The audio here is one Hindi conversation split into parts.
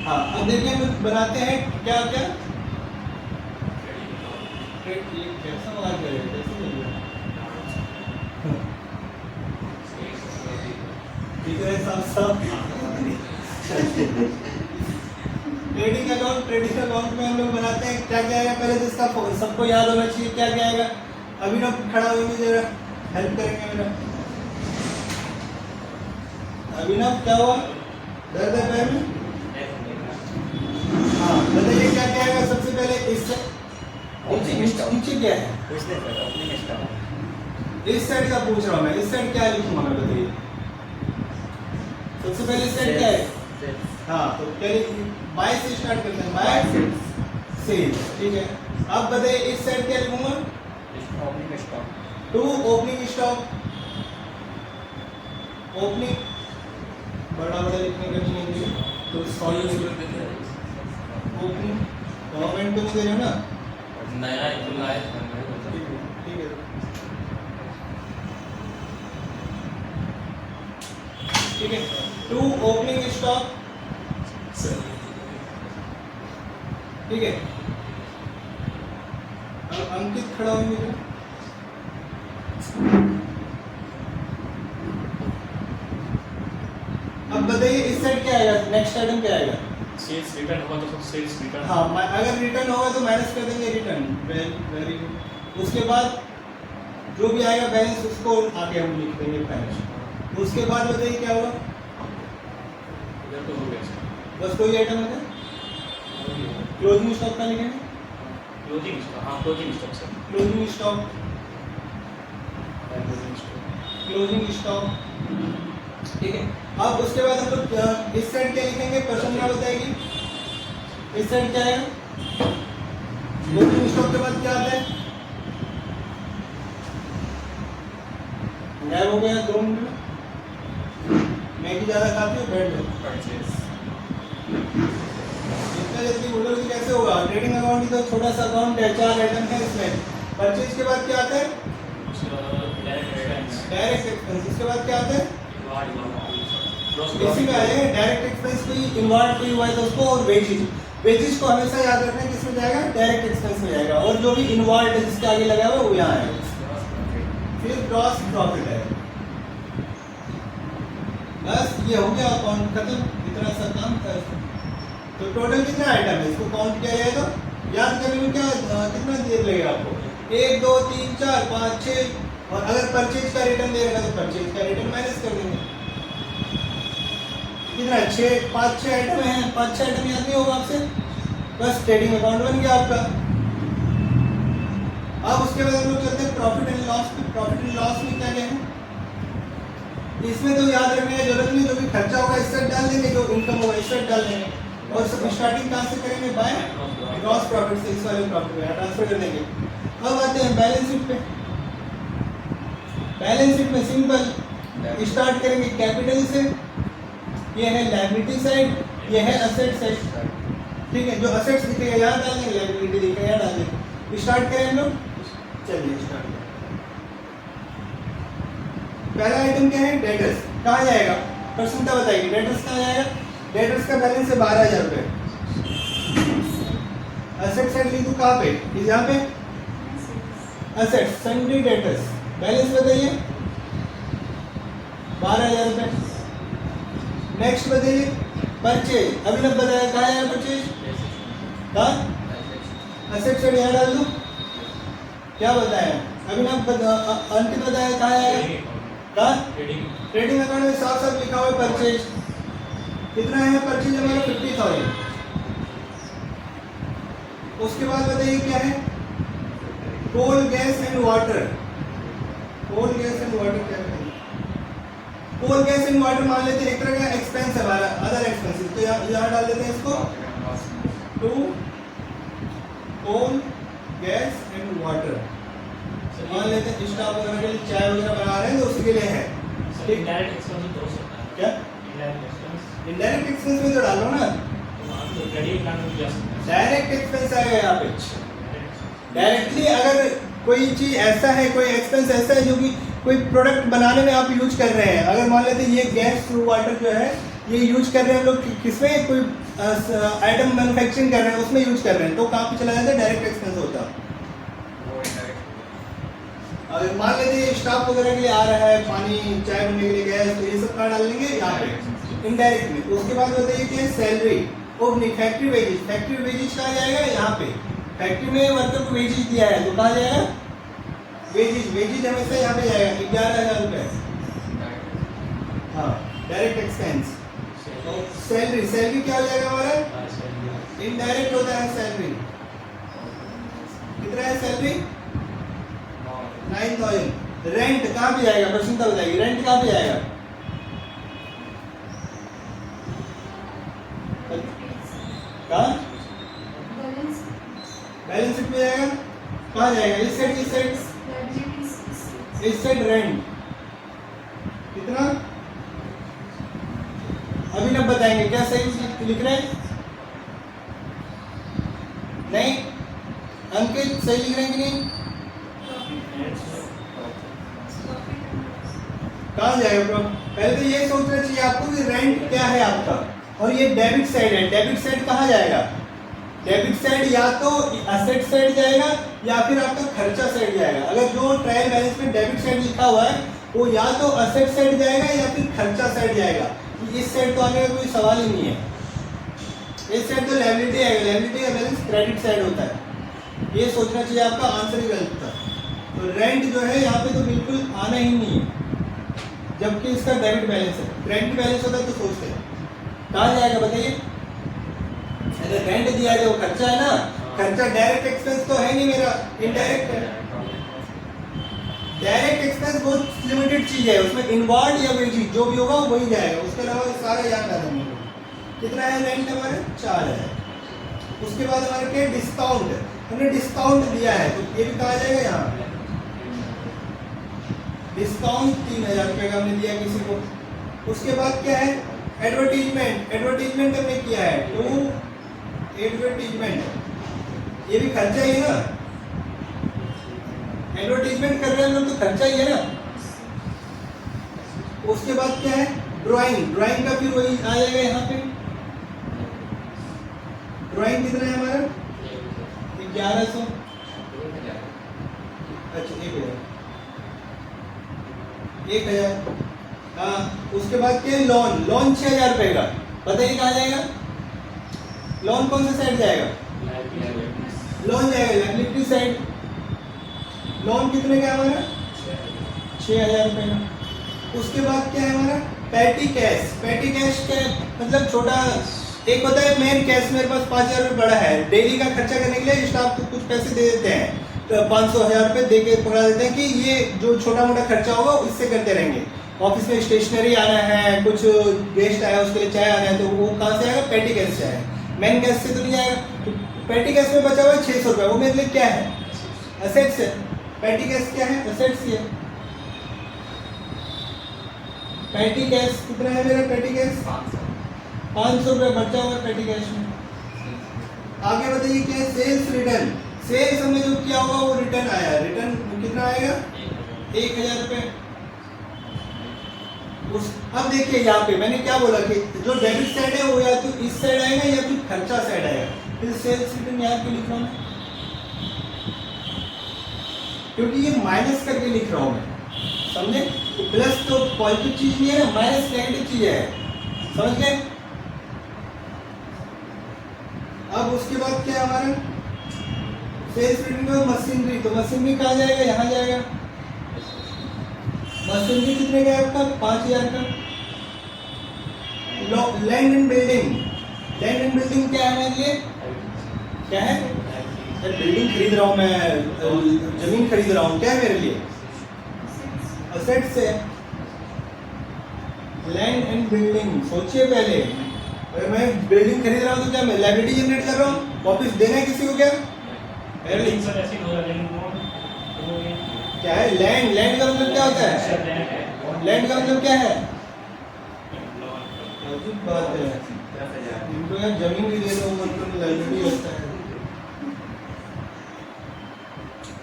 हाँ, अब देखिए हम बनाते हैं क्या क्या। ये कैसा आवाज करेगा, कैसे करेगा? ठीक है, साफ ट्रेडिंग अकाउंट में हम लोग बनाते हैं क्या क्या आएगा। पहले तो इसका सबको याद होना चाहिए क्या क्या आएगा। अभिनव खड़ा होंगे, जरा हेल्प करेंगे मेरा। अभिनव क्या हुआ, दर्द है पैर में? हाँ बताइए क्या क्या आएगा सबसे पहले। इससे नीचे क्या है? इस साइड का पूछ रहा हूँ मैं, इस साइड क्या लिखूंगा मैं, बताइए। सबसे पहले इस साइड क्या है? हाँ, तो पहले बाय से स्टार्ट करते हैं, बाय सेल्स, ठीक है। अब बताइए इस साइड क्या लिखूंगा? Opening stock. To opening stock, opening बड़ा बड़ा लिखने का नहीं है तो सॉल्व ओपनिंग गवर्नमेंट को दे रहे हो ना, नया लाया ठीक है ठीक है। टू ओपनिंग स्टॉक, ठीक है। अब अंकित खड़ा होंगे क्या? अब बताइए इस साइड क्या आएगा, नेक्स्ट आइटम क्या आएगा? सेल्स रिटर्न होगा तो सेल्स रिटर्न। हाँ, अगर रिटर्न होगा तो माइनस कर देंगे रिटर्न, वेरी गुड। उसके बाद जो भी आएगा बैलेंस उसको आगे हम लिख देंगे बैलेंस। उसके बाद बताइए क्या होगा? इधर तो हो गया बस कोई आइटम है, क्लोजिंग स्टॉक का लिखेंगे, क्लोजिंग स्टॉक। हाँ closing stock sir, closing stock, closing stock. Closing stock, ठीक है। अब उसके बाद हम लोग इस साइड क्या लिखेंगे, पर्सन क्या बताएगी? इस साइड क्या है? क्लोजिंग स्टॉक के बाद क्या आता है? गायब हो गया 2 मिनट में। मैगी ज्यादा खाती हो, बैठ जाओ। परचेज। इतना जल्दी बोलोगे तो कैसे होगा? ट्रेडिंग अकाउंट ही तो छोटा सा अकाउंट है, 4 आइटम है इसमें। परचेज के बाद क्या आता है? Direct expense. इसके बाद क्या आता है? इसी में आएगा डायरेक्ट एक्सपेंस, कोई इन्वॉल्व कोई हुआ है तो उसको, और वेजेज। वेजेज को हमेशा याद रखना है किसमें जाएगा? डायरेक्ट एक्सपेंस में जाएगा। और जो भी इन्वॉल्व है जिसके आगे लगा हुआ है वो यहाँ आएगा। फिर ग्रॉस प्रॉफिट है। बस ये हो गया अकाउंट खत्म, इतना सा काम था। तो टोटल कितना आइटम है, इसको काउंट किया जाए तो याद करने में क्या कितना देर लगेगा आपको? 1 2 3 4 5 6। और अगर परचेज का रिटर्न देगा तो परचेज का रिटर्न माइनस कर देंगे। कितना 5 6 आइटम है, 5 6 आइटम याद नहीं होगा आपसे? बस ट्रेडिंग अकाउंट बन गया आपका। अब उसके बाद हम लोग चलते हैं प्रॉफिट एंड लॉस में। प्रॉफिट एंड लॉस में क्या क्या है? इसमें तो याद रखने की जरूरत नहीं, जो भी खर्चा होगा इस साइड डाल देंगे, जो इनकम होगा इस साइड डाल देंगे। और सब स्टार्टिंग कहाँ से करेंगे? बाय ग्रॉस प्रॉफिट से, इस वाले प्रॉफिट में ट्रांसफर कर देंगे। अब आते हैं बैलेंस शीट पे। बैलेंस शीट में सिंपल स्टार्ट करेंगे कैपिटल से। ये है लायबिलिटी साइड, ये है असेट साइड, ठीक है। जो असेट्स दिखेगा यहाँ डाल देंगे, लायबिलिटी दिखेगा यहाँ डाल देंगे। स्टार्ट करें हम लोग, चलिए स्टार्ट करें। पहला आइटम क्या है? डेटर्स। कहाँ जाएगा? परसेंटा बताइए, डेटर्स कहाँ जाएगा? डेटर्स का बैलेंस है 12,000 रुपये। असेट साइड लिखूँ कहाँ पे? यहाँ पे असेट सन्ड्री डेटर्स, बैलेंस बताइए 12,000 रुपये। नेक्स्ट बताइए परचेज। अभी तक बताया कहाँ है परचेज? कहाँ? असेट साइड यहाँ डाल दो। क्या बताया अभी ना? अंकित बताया कहाँ है? कहाँ? ट्रेडिंग अकाउंट में साफ साफ लिखा हुआ है परचेज। कितना है परचेज हमारा? 50,000। उसके बाद बताइए क्या है? Coal gas and water. Coal gas and water क्या है? कोल गैस एंड वाटर मान लेते हैं एक तरह का एक्सपेंस है हमारा, अदर एक्सपेंसेस। तो यहाँ डाल देते हैं इसको, to coal gas and water. मान लेते हैं स्टाफ वगैरह के लिए चाय वगैरह बना रहे हैं तो उसके लिए है। क्या इनडायरेक्ट एक्सपेंस में तो डालो ना, डायरेक्ट एक्सपेंस आएगा यहाँ पे। डायरेक्टली अगर कोई चीज ऐसा है, कोई एक्सपेंस ऐसा है जो कि कोई प्रोडक्ट बनाने में आप यूज कर रहे हैं, अगर मान लेते हैं ये गैस वाटर जो है ये यूज कर रहे हैं हम लोग किसमें? कोई आइटम मैन्युफैक्चरिंग कर रहे हैं उसमें यूज कर रहे हैं तो कहाँ पे चला जाता है, डायरेक्ट एक्सपेंस होता है। अगर मान लेते स्टाफ वगैरह के लिए आ रहा है पानी चाय बनने के लिए गैस, तो ये सब कहाँ डाल देंगे, यहाँ पे इनडायरेक्ट में। तो उसके बाद बताइए क्या है, सैलरी और फैक्ट्री वेजेस। फैक्ट्री वेजेस कहाँ जाएगा, यहाँ पे फैक्ट्री में वर्कर को वेजेस दिया है तो कहाँ जाएगा, वेजेस। वेजेस हमेशा यहाँ पे जाएगा 11,000 रुपये, हाँ डायरेक्ट एक्सपेंस। और सैलरी, सैलरी क्या हो जाएगा हमारा, इनडायरेक्ट होता है सैलरी। कितना है सैलरी, 9,000। रेंट कहाँ पे जाएगा, प्रश्नता बताइए, रेंट कहाँ पे जाएगा, कहाँ, बैलेंस शीट में जाएगा, कहाँ जाएगा, इस साइड, इस साइड, इस साइड रेंट कितना, अभी ना बताएंगे क्या सही लिख रहे हैं, नहीं अंकित सही लिख रहे हैं कि नहीं, कहाँ जाएगा ब्रो। पहले तो ये सोचना चाहिए आपको कि रेंट क्या है आपका, और ये डेबिट साइड है। डेबिट साइड कहाँ जाएगा, डेबिट साइड या तो असेट साइड जाएगा या फिर आपका खर्चा साइड जाएगा। अगर जो ट्रायल बैलेंस में डेबिट साइड लिखा हुआ है वो या तो असेट साइड जाएगा या फिर खर्चा साइड जाएगा। इस साइड तो आने का कोई सवाल ही नहीं है, इस साइड तो लायबिलिटी आएगा। लायबिलिटी का बैलेंस क्रेडिट साइड होता है, ये सोचना चाहिए, आपका आंसर ही गलत था। तो रेंट जो है यहाँ पे तो बिल्कुल आना ही नहीं है, जबकि इसका डेबिट बैलेंस है। क्रेडिट बैलेंस होता है तो सोचते हैं कहाँ जाएगा बताइए। अगर रेंट दिया है वो खर्चा है ना, खर्चा डायरेक्ट एक्सपेंस तो है नहीं मेरा, इनडायरेक्ट है। डायरेक्ट एक्सपेंस बहुत लिमिटेड चीज है, उसमें इनवर्ड या वेजेस जो भी होगा वही जाएगा, उसके अलावा सारा याद आ जाएंगे। कितना है रेंट हमारे, 4 है। उसके बाद हमारे क्या, डिस्काउंट, हमने डिस्काउंट दिया है तो ये भी कहा जाएगा यहाँ, डिस्काउंट 3,000 रुपये का हमने दिया किसी को। उसके बाद क्या है, एडवर्टीजमेंट, एडवर्टीजमेंट हमने किया है तो एडवर्टीजमेंट ये भी खर्चा ही है ना, एडवर्टीजमेंट कर रहे हैं लोग तो खर्चा ही है ना। उसके बाद क्या है, ड्राइंग, ड्राइंग का फिर वही आ जाएगा यहाँ पे। ड्राइंग कितना है हमारा, 1100, अच्छा 1,000। हाँ उसके बाद क्या है, लोन, लोन 6,000 रुपये का, बताइए कहाँ जाएगा, लोन कौन सा साइड जाएगा, लोन जाएगा लायबिलिटी साइड। लोन कितने का है हमारा, 6,000 रुपये का। उसके बाद क्या है हमारा, पैटी कैश। पैटी कैश क्या है, मतलब छोटा, एक होता है मेन कैश, मेरे पास 5,000 रुपये बड़ा है, डेली का खर्चा करने के लिए स्टाफ को कुछ पैसे दे देते हैं, तो 500-1,000 रुपये दे के पकड़ा देते हैं कि ये जो छोटा मोटा खर्चा होगा इससे करते रहेंगे। ऑफिस में स्टेशनरी आना है, कुछ गेस्ट आया उसके लिए चाय आना है, तो वो कहाँ से आएगा, पैटी कैश से आएगा, मेन कैश से तो नहीं आएगा। तो पैटी कैश में बचा हुआ है 600 रुपये, वो मेरे लिए क्या है, असेट्स है। पैटी कैश क्या है, असेट्स ही है। पैटी कैश कितना है मेरा, पैटी कैश 500 रुपये बचा हुआ है पैटी कैश में। आगे बताइए क्या है, सेल्स रिटर्न। सेल्स हमने जो किया होगा वो रिटर्न आया, रिटर्न कितना आएगा, 1,000 रुपये। अब देखिए यहाँ पे मैंने क्या बोला कि जो डेबिट साइड है वो या तो इस साइड आएगा या फिर खर्चा साइड आएगा। फिर सेल्स रिटर्न यहाँ पे लिख रहा हूँ क्योंकि ये माइनस करके लिख रहा हूँ मैं, समझे। प्लस तो पॉजिटिव चीज नहीं है ना, माइनस नेगेटिव चीज है, समझ गए। अब उसके बाद क्या है हमारा, सेल्स रिटर्न में मशीनरी, तो मशीनरी कहाँ जाएगा, यहाँ जाएगा। मशीनरी कितने का है आपका, 5,000 का। Land and building, land and building क्या है मेरे लिए, क्या है, बिल्डिंग खरीद रहा हूँ मैं, जमीन खरीद रहा हूँ, क्या है मेरे लिए, असेट्स है। लैंड एंड बिल्डिंग, सोचिए पहले, अगर मैं बिल्डिंग खरीद रहा हूँ तो क्या मैं लायबिलिटी जनरेट कर रहा हूँ, वापस देना है किसी को, क्या क्या है, लैंड, लैंड का मतलब क्या होता है, लैंड का मतलब क्या है, अजीब बात है, इनको यार जमीन भी दे दो मतलब लायबिलिटी होता है।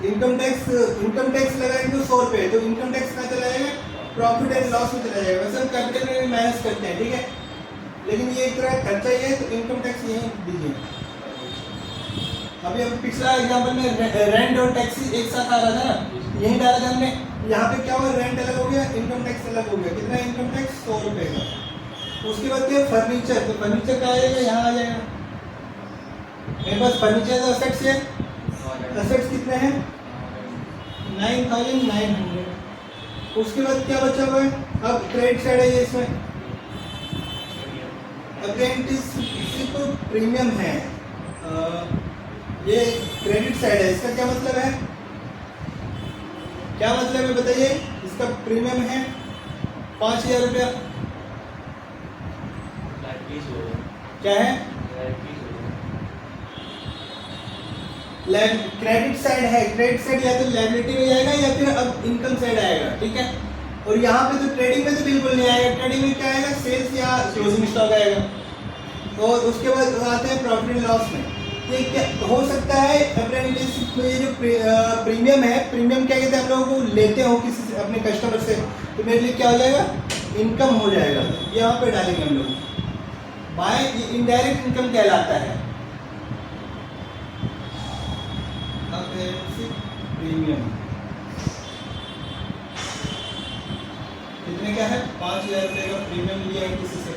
इनकम टैक्स लगाएंगे तो 100 रुपये, तो इनकम टैक्स कहाँ चला जाएगा, प्रॉफिट एंड लॉस में चला जाएगा। वैसे हम कैपिटल में भी माइनस करते हैं, ठीक है, लेकिन ये एक तरह का खर्चा ही है, तो इनकम टैक्स यहीं दीजिए। अभी पिछला एग्जाम्पल में रेंट और टैक्सी एक साथ आ रहा था ना, यही डाला था हमने। यहाँ पे क्या हुआ, रेंट अलग हो गया, इनकम टैक्स अलग हो गया। कितना इनकम टैक्स, 100 रुपये का। उसके बाद क्या, फर्नीचर, तो फर्नीचर का आएगा, यहाँ आ जाएगा। मेरे पास फर्नीचर का असेट्स है, असेट्स कितने हैं, 9,900। उसके बाद क्या बचा हुआ है, अब क्रेडिट साइड है ये, इसमें अप्रेंटिसशिप प्रीमियम है, ये क्रेडिट साइड है। इसका क्या मतलब है, क्या मतलब है बताइए। इसका प्रीमियम है 5,000 रुपया। क्या है, क्रेडिट साइड है। क्रेडिट साइड या तो लायबिलिटी में जाएगा या फिर अब इनकम साइड आएगा, ठीक है। और यहाँ पे तो ट्रेडिंग में तो बिल्कुल नहीं आएगा। ट्रेडिंग में क्या आएगा, सेल्स या क्लोजिंग स्टॉक आएगा। और उसके बाद आते हैं प्रॉफिट एंड लॉस में। ये क्या हो सकता है, अप्रेंटिसशिप में ये जो प्रीमियम है, प्रीमियम क्या कहते हैं, हम लोगों को लेते हो किसी से, अपने कस्टमर से, तो मेरे लिए क्या हो जाएगा, इनकम हो जाएगा। यहाँ पे डालेंगे हम लोग बाय, ये इनडायरेक्ट इनकम कहलाता है। प्रीमियम कितने का है, 5,000 रुपये का प्रीमियम लिया है किसी से।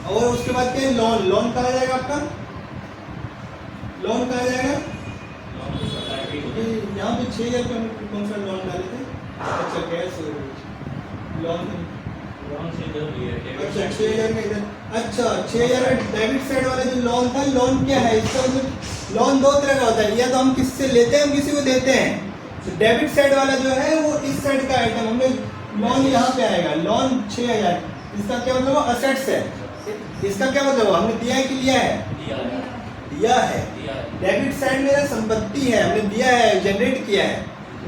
और उसके बाद क्या, लोन, लोन कहा जाएगा आपका, लोन कहा जाएगा। यहाँ पे 6,000 रुपये हम कौन सा लोन डाले थे, अच्छा कैश लोन, अच्छा 6,000 का इधर, अच्छा 6,000 का डेबिट साइड वाला जो लोन था, लोन क्या है, इसका मतलब लोन दो तरह का होता है, या तो हम किसी से लेते हैं, हम किसी को देते हैं। तो डेबिट साइड वाला जो है वो इस साइड का आइटम, हमने लोन यहाँ पे आएगा, लोन 6,000, इसका क्या मतलब, असेट्स है। इसका क्या मतलब, हमने दिया है कि लिया है, दिया है। डेबिट साइड मेरा संपत्ति है, हमने दिया है, जनरेट किया है।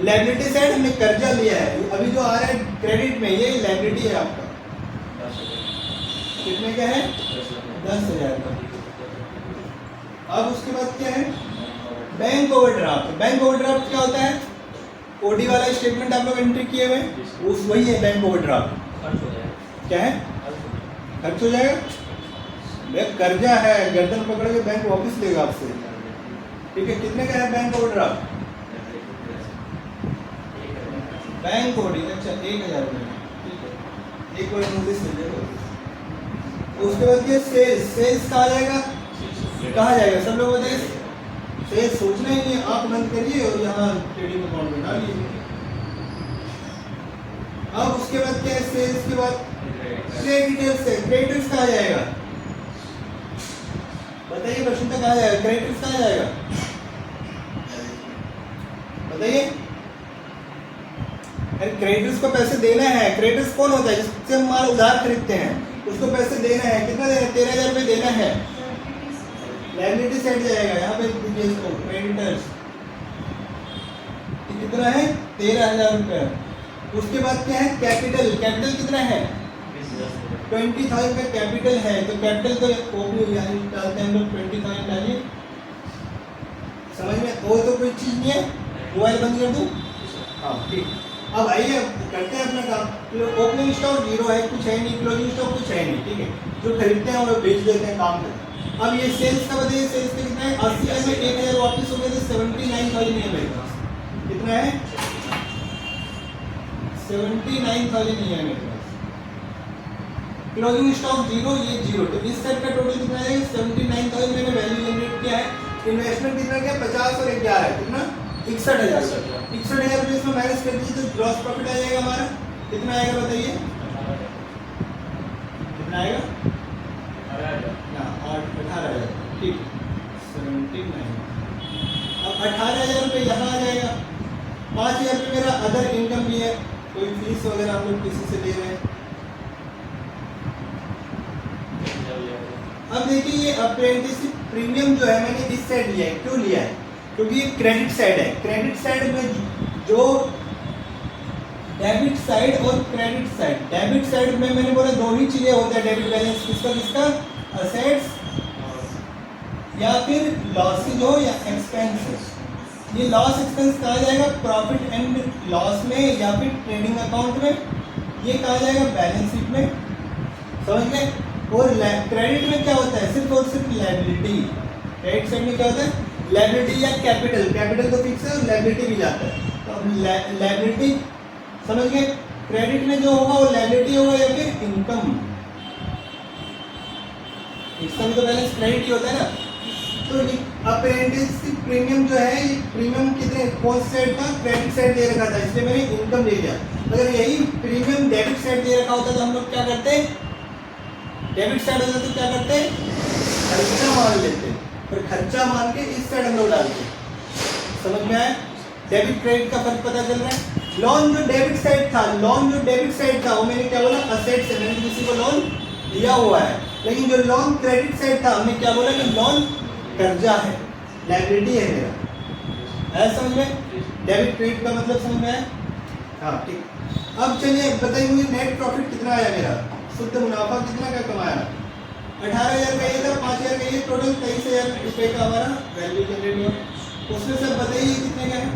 लायबिलिटी साइड हमने कर्जा लिया है। अभी जो आ रहा है क्रेडिट में, ये लायबिलिटी है आपका, कितने का है, 10,000 का। अब उसके बाद क्या है, बैंक ओवरड्राफ्ट। बैंक ओवरड्राफ्ट क्या होता है, ओडी वाला स्टेटमेंट आप लोग एंट्री किए हुए, उस वही है बैंक ओवरड्राफ्ट। क्या है, खर्च हो जाएगा, कर्जा है, गर्दन पकड़ के बैंक वापस लेगा आपसे, ठीक है। कितने का है बैंक ओवरड्राफ्ट, बैंक ओडी, अच्छा 1,000 रुपये, ठीक है, एक और नोटिस मिल जाएगा। उसके बाद ये सेल्स, सेल्स कहा जाएगा, कहा जाएगा, सब लोग बताइए। सेल्स सोचना ही नहीं, आप बंद करिए और यहाँ ट्रेडिंग अकाउंट में डालिए। अब उसके बाद क्या है, सेल्स के बाद क्रेडिटर्स है। क्रेडिटर्स कहा जाएगा, बताइए प्रश्न कहा जाएगा, क्रेडिटर्स कहा जाएगा, बताइए। क्रेडिटर्स को पैसे देना है। क्रेडिटर्स कौन होता है, जिससे हम माल उधार खरीदते हैं, उसको पैसे देना है। कितना देना है, 13,000 रुपये देना है। लायबिलिटी साइड जाएगा, यहाँ पे दीजिए इसको, क्रेडिटर्स कितना है, 13,000 रुपये। उसके बाद क्या है, कैपिटल। कैपिटल कितना है, 20,000 का कैपिटल है, तो कैपिटल तो डालते हैं हम लोग, 20,000 डालिए। समझ में, और तो कोई चीज़ नहीं है, मोबाइल बंद कर दूँ, हाँ ठीक। अब आइए करते हैं अपना काम। ओपनिंग स्टॉक 0 है, कुछ है नहीं, क्लोजिंग स्टॉक कुछ है नहीं, ठीक है। जो खरीदते हैं वो बेच देते हैं, काम करते हैं। अब ये सेल्स का बताइए, सेल्स का कितना है, 80,000 में 1,000 वापस हो गए तो 79,000 है मेरे पास। कितना है, 79,000 नहीं है मेरे पास। क्लोजिंग स्टॉक 0, ये 0, तो इस साइड का टोटल कितना है, 79,000 मैंने वैल्यू जनरेट किया है। इन्वेस्टमेंट कितना किया, 50 और 11 कितना, 61,000। 61,000 रुपये इसमें माइनस कर दीजिए तो ग्रॉस प्रॉफिट आ जाएगा हमारा। कितना आएगा बताइए, कितना आएगा, 18,000, ठीक, 79। अब 18,000 रुपये यहाँ आ जाएगा। 5,000 रुपये मेरा अदर इनकम भी है, कोई फीस वगैरह आप लोग किसी से ले रहे हैं। अब देखिए ये अप्रेंटिसशिप प्रीमियम जो है मैंने इस साइड लिया है, क्यों लिया है, क्योंकि ये क्रेडिट साइड है। क्रेडिट साइड में जो डेबिट साइड और क्रेडिट साइड, डेबिट साइड में मैंने बोला दो ही चीजें होता है डेबिट बैलेंस, किसका किसका, असेट्स या फिर लॉसेज हो या एक्सपेंसेस। ये लॉस एक्सपेंस कहा जाएगा प्रॉफिट एंड लॉस में या फिर ट्रेडिंग अकाउंट में, ये कहा जाएगा बैलेंस शीट में। समझ गए। और क्रेडिट में क्या होता है, सिर्फ और सिर्फ लायबिलिटी। क्रेडिट साइड में क्या होता है, लायबिलिटी या कैपिटल, कैपिटल तो फिक्स है और लायबिलिटी भी जाता है। तो अब लायबिलिटी समझ गए, क्रेडिट में जो होगा वो लायबिलिटी होगा या फिर इनकम। इसका भी तो बैलेंस क्रेडिट ही होता है ना। तो अप्रेंटिस प्रीमियम जो है, ये प्रीमियम कितने कौन साइड था, क्रेडिट साइड दे रखा था, इसलिए मैंने इनकम ले लिया। अगर यही प्रीमियम डेबिट साइड दे रखा होता तो हम लोग क्या करते, डेबिट साइड होता तो क्या करते, खर्चा मान लेते, और खर्चा मान के इस साइड हम लोग डालते। समझ में आया, डेबिट क्रेडिट का फर्क पता चल रहा है। लोन जो डेबिट साइड था, लोन जो डेबिट साइड था वो मैंने क्या बोला, असेट से, मैंने किसी को लोन लिया हुआ है। लेकिन जो लोन क्रेडिट साइड था हमने क्या बोला कि लोन कर्जा है, लायबिलिटी है मेरा। ऐसा समझ में, डेबिट क्रेडिट का मतलब समझ में आया। हाँ ठीक। अब चलिए बताइए मुझे नेट प्रॉफिट कितना आया मेरा, शुद्ध मुनाफा कितना का कमाया। 18,000 का ये था, 5,000 का ये, टोटल 23,000 रुपये का हमारा वैल्यू जनरेट हुआ। उसमें से बताइए कितने का है,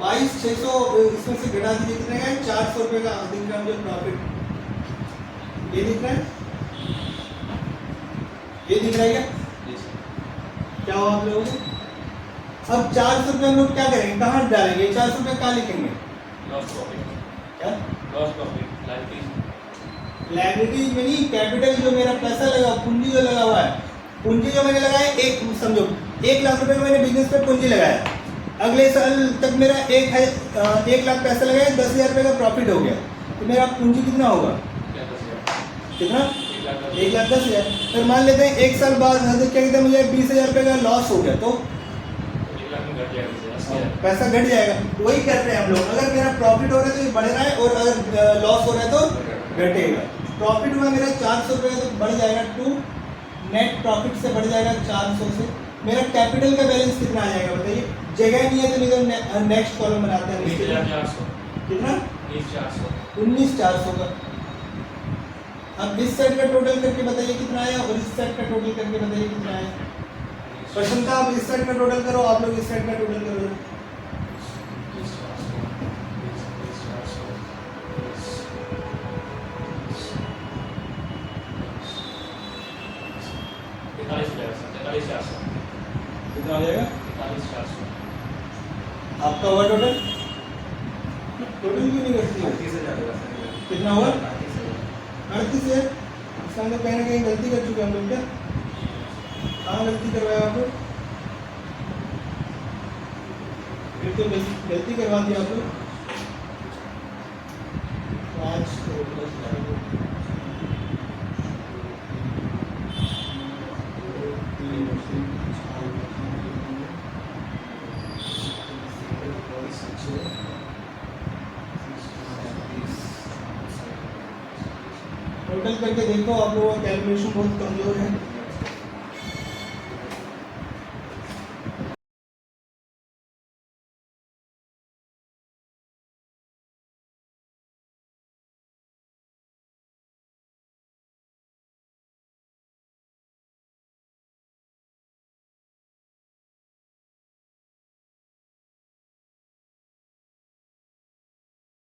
22,600। इसमें से घटा दीजिए कितने का है, 400 रुपये का दिख रहा है मुझे प्रॉफिट। ये दिख रहा है, ये दिख रहा है क्या, क्या हुआ आप लोगों को। अब 400 रुपये हम लोग क्या करेंगे, कहाँ डालेंगे, 400 रुपये कहाँ लिखेंगे, क्या लायबिलिटी में नहीं, कैपिटल जो मेरा पैसा लगा, पूंजी जो लगा हुआ है, पूंजी जो मैंने लगाया, एक समझो 1 लाख रुपए का मैंने बिजनेस पे पूंजी लगाया, अगले साल तक मेरा 1 लाख पैसा लगाया, 10,000 रुपये का प्रॉफिट हो गया, तो मेरा पूंजी कितना होगा, कितना, 1,10,000। फिर मान लेते हैं 1 साल बाद क्या कहते हैं मुझे 20,000 रुपये का लॉस हो गया, तो पैसा घट जाएगा। वही कर रहे हैं हम लोग, अगर मेरा प्रॉफिट हो रहा है तो ये बढ़ रहा है, और अगर लॉस हो रहा है तो घटेगा। प्रॉफिट हुआ मेरा 400 रुपये तो बढ़ जाएगा टू, नेट प्रॉफिट से बढ़ जाएगा 400 से। मेरा कैपिटल का बैलेंस कितना आ जाएगा बताइए, जगह नहीं है तो नहीं तो नेक्स्ट कॉलम बनाते हैं, कितना 19,400 का। अब इस साइड का टोटल करके बताइए कितना आया, और इस साइड का टोटल करके बताइए कितना आया। प्रश्न था, आप इस साइड का टोटल करो, आप लोग इस साइड का टोटल करो। कितना आ जाएगा, आपका हुआ टोटल, टोटल क्यों नहीं करती है, कितना हुआ 38,000। इसका अंदर कहीं ना कहीं गलती कर चुके हम लोग, क्या कहाँ गलती करवाया आप लोग, फिर तो गलती करवा दी आप लोग। 5 टोटल करके देखो, आप लोगों का कैलकुलेशन बहुत कमजोर है।